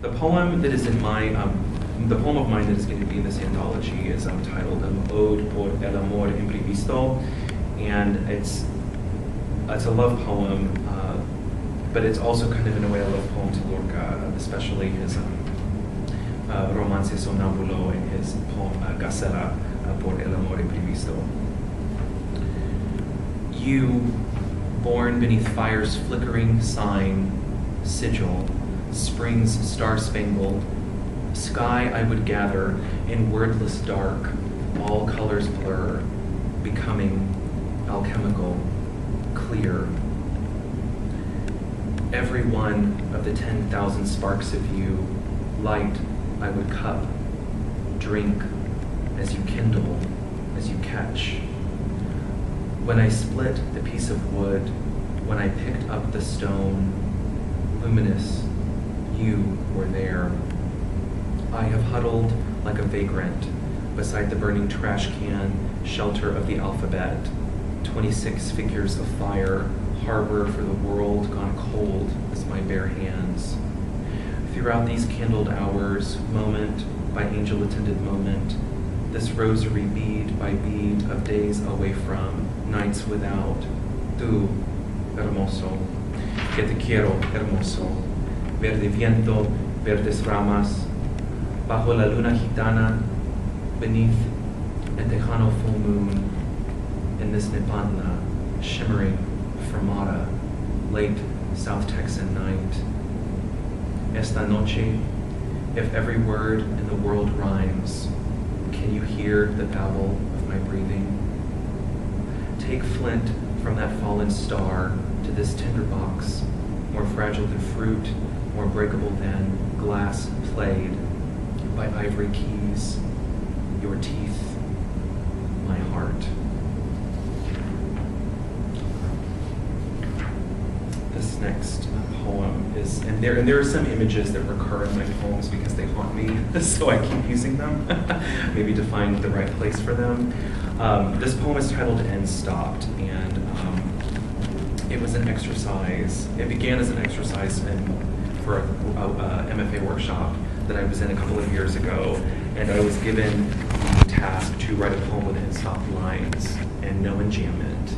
The poem that is in my, the poem of mine that is going to be in this anthology is titled Ode por el amor imprevisto, and it's a love poem, but it's also kind of in a way a love poem to Lorca, especially his Romance Sonambulo and his poem Gacela por el amor imprevisto. You, born beneath fire's flickering sign, sigil, spring's star-spangled, sky I would gather in wordless dark, all colors blur, becoming alchemical, clear. Every one of the 10,000 sparks of you, light I would cup, drink as you kindle, as you catch. When I split the piece of wood, when I picked up the stone, luminous, you were there. I have huddled like a vagrant beside the burning trash can, shelter of the alphabet. 26 figures of fire harbor for the world gone cold as my bare hands. Throughout these candled hours, moment by angel-attended moment, this rosary bead by bead of days away from, nights without, tú, hermoso, que te quiero, hermoso, verde viento, verdes ramas, bajo la luna gitana, beneath a tejano full moon, in this Nepantla, shimmering fermata, late South Texan night. Esta noche, if every word in the world rhymes, can you hear the babble of my breathing? Take flint from that fallen star to this tinderbox, more fragile than fruit, more breakable than glass played by ivory keys, your teeth, my heart. This next poem is, and there are some images that recur in my poems because they haunt me, so I keep using them, maybe to find the right place for them. This poem is titled End Stopped, and it was an exercise. It began as an exercise for a MFA workshop that I was in a couple of years ago, and I was given the task to write a poem with end stop lines and no enjambment,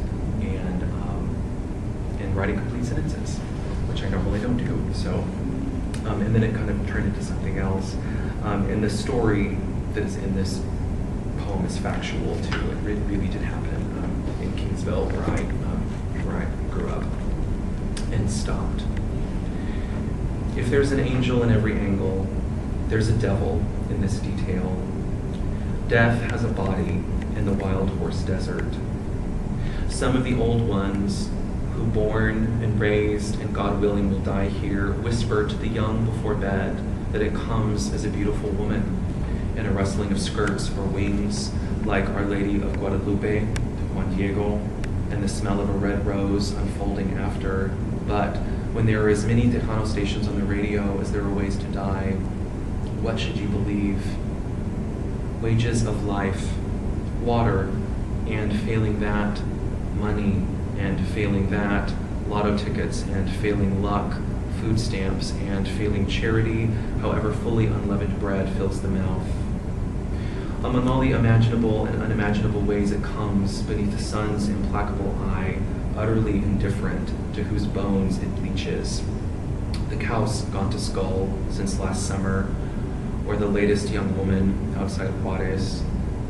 and writing complete sentences, which I normally don't do. So, and then it kind of turned into something else. And the story that is in this poem is factual too. It really did happen in Kingsville, where I grew up and stopped. If there's an angel in every angle, there's a devil in this detail. Death has a body in the wild horse desert. Some of the old ones who born and raised and God willing will die here whisper to the young before bed that it comes as a beautiful woman in a rustling of skirts or wings like Our Lady of Guadalupe to Juan Diego and the smell of a red rose unfolding after. But when there are as many Tejano stations on the radio as there are ways to die, what should you believe? Wages of life, water, and failing that, money, and failing that, lotto tickets, and failing luck, food stamps, and failing charity, however fully unleavened bread fills the mouth. Among all the imaginable and unimaginable ways it comes beneath the sun's implacable eye, utterly indifferent to whose bones it bleaches. The cow's gone to skull since last summer, or the latest young woman outside Juarez.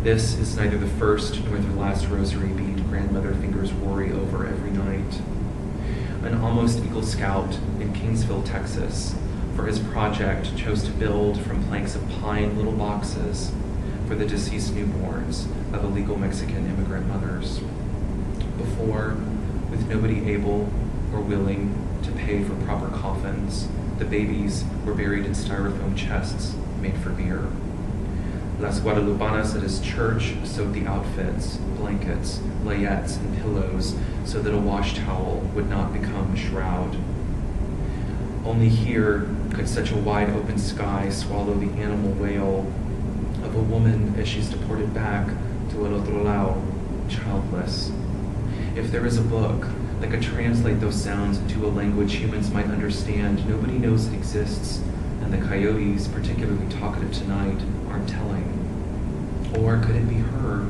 This is neither the first nor the last rosary bead grandmother fingers worry over every night. An almost Eagle Scout in Kingsville, Texas, for his project chose to build from planks of pine little boxes for the deceased newborns of illegal Mexican immigrant mothers. Before, with nobody able or willing to pay for proper coffins, the babies were buried in styrofoam chests made for beer. Las Guadalupanas at his church sewed the outfits, blankets, layettes, and pillows so that a wash towel would not become a shroud. Only here could such a wide open sky swallow the animal wail of a woman as she's deported back to El Otro Lado, childless. If there is a book that could translate those sounds into a language humans might understand, nobody knows it exists and the coyotes, particularly talkative tonight, aren't telling? Or could it be her?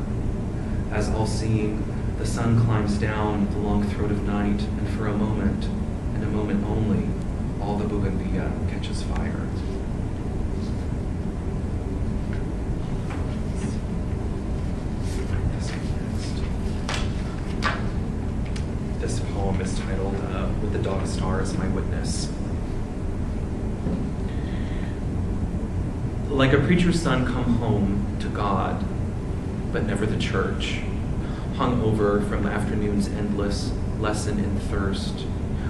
As all-seeing, the sun climbs down the long throat of night, and for a moment, and a moment only, all the bougainvillea catches fire. This poem is titled, With the Dog Star as My Witness. Like a preacher's son come home to God, but never the church, hung over from the afternoon's endless lesson in thirst.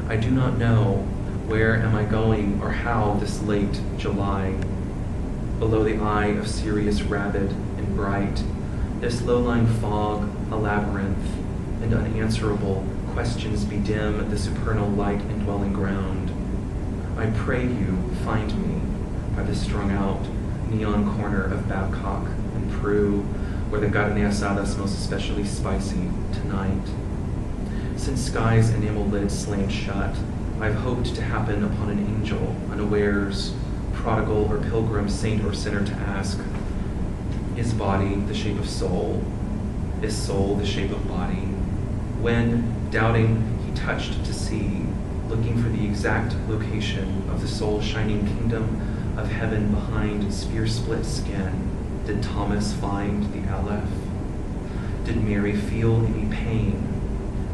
I do not know where am I going or how this late July. Below the eye of Sirius rabid and bright, this low-lying fog, a labyrinth, and unanswerable questions bedim the supernal light indwelling ground. I pray you find me by the strung-out neon corner of Babcock and Prue, where the carne asada smells especially spicy tonight. Since skies enamel lids slammed shut, I've hoped to happen upon an angel, unawares, prodigal or pilgrim, saint or sinner, to ask, is body the shape of soul? Is soul the shape of body? When, doubting, he touched to see, looking for the exact location of the soul's shining kingdom of heaven behind spear-split skin, did Thomas find the Aleph? Did Mary feel any pain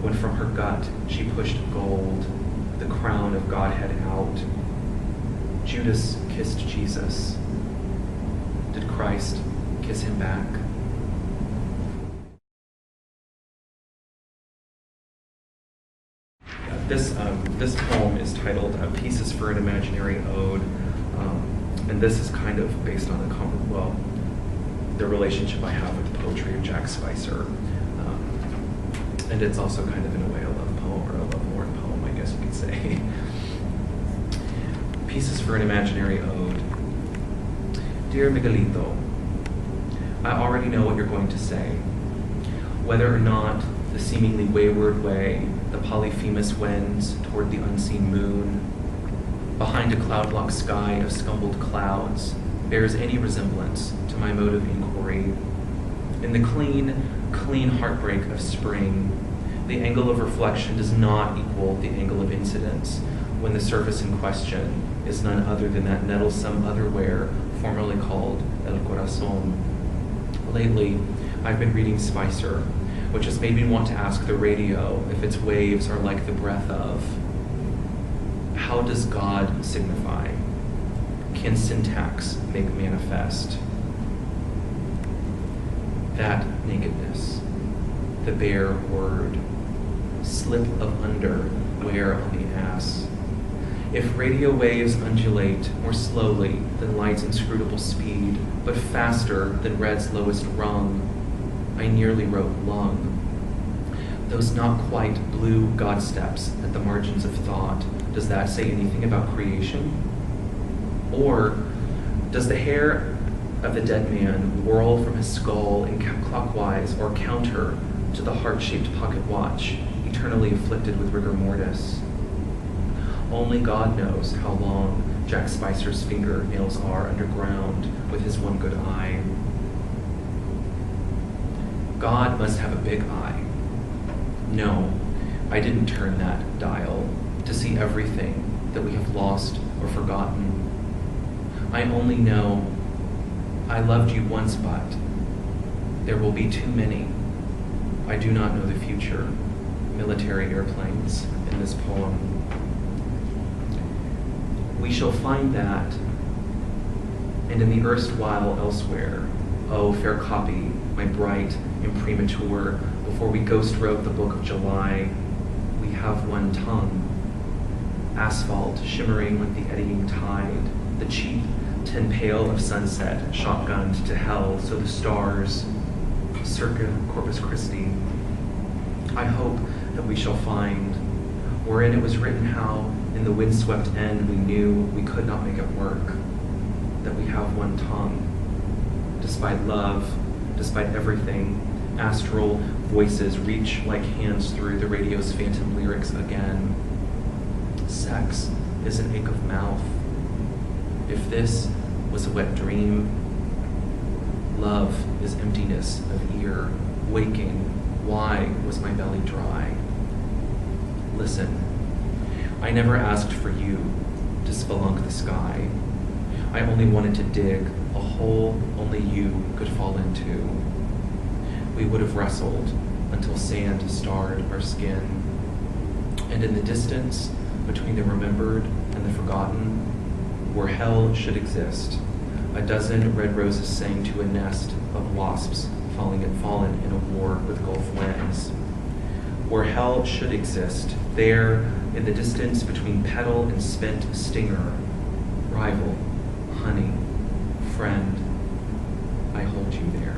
when from her gut she pushed gold, the crown of Godhead out? Judas kissed Jesus. Did Christ kiss him back? This poem is titled Pieces for an Imaginary Ode, and this is kind of based on the relationship I have with the poetry of Jack Spicer. And it's also kind of in a way a love poem, or a love-lorn poem, I guess you could say. Pieces for an Imaginary Ode. Dear Miguelito, I already know what you're going to say. Whether or not the seemingly wayward way the Polyphemus wends toward the unseen moon, behind a cloud-locked sky of scumbled clouds, bears any resemblance to my mode of inquiry. In the clean heartbreak of spring, the angle of reflection does not equal the angle of incidence when the surface in question is none other than that nettlesome otherwhere formerly called El Corazon. Lately, I've been reading Spicer, which has made me want to ask the radio if its waves are like the breath of. How does God signify? Can syntax make manifest? That nakedness, the bare word, slip of under, wear on the ass. If radio waves undulate more slowly than light's inscrutable speed, but faster than red's lowest rung, I nearly wrote lung. Those not quite blue God steps at the margins of thought, does that say anything about creation? Or does the hair of the dead man whirl from his skull in clockwise or counter to the heart-shaped pocket watch, eternally afflicted with rigor mortis? Only God knows how long Jack Spicer's fingernails are underground with his one good eye. God must have a big eye. No, I didn't turn that dial to see everything that we have lost or forgotten. I only know I loved you once, but there will be too many. I do not know the future. Military airplanes in this poem. We shall find that, and in the erstwhile elsewhere, oh, fair copy, my bright imprimatur, before we ghost wrote the book of July, we have one tongue. Asphalt shimmering with the eddying tide, the cheap tin pail of sunset shotgunned to hell, so the stars, circa Corpus Christi. I hope that we shall find, wherein it was written how in the windswept end we knew we could not make it work, that we have one tongue. Despite love, despite everything, astral voices reach like hands through the radio's phantom lyrics again. Sex is an ache of mouth. if this was a wet dream, love is emptiness of ear, waking, why was my belly dry? Listen, I never asked for you to spelunk the sky. I only wanted to dig a hole only you could fall into. We would have wrestled until sand starred our skin. And in the distance between the remembered and the forgotten, where hell should exist, a dozen red roses sang to a nest of wasps fallen in a war with Gulf winds. Where hell should exist, there in the distance between petal and spent stinger, rival, honey, friend, I hold you there.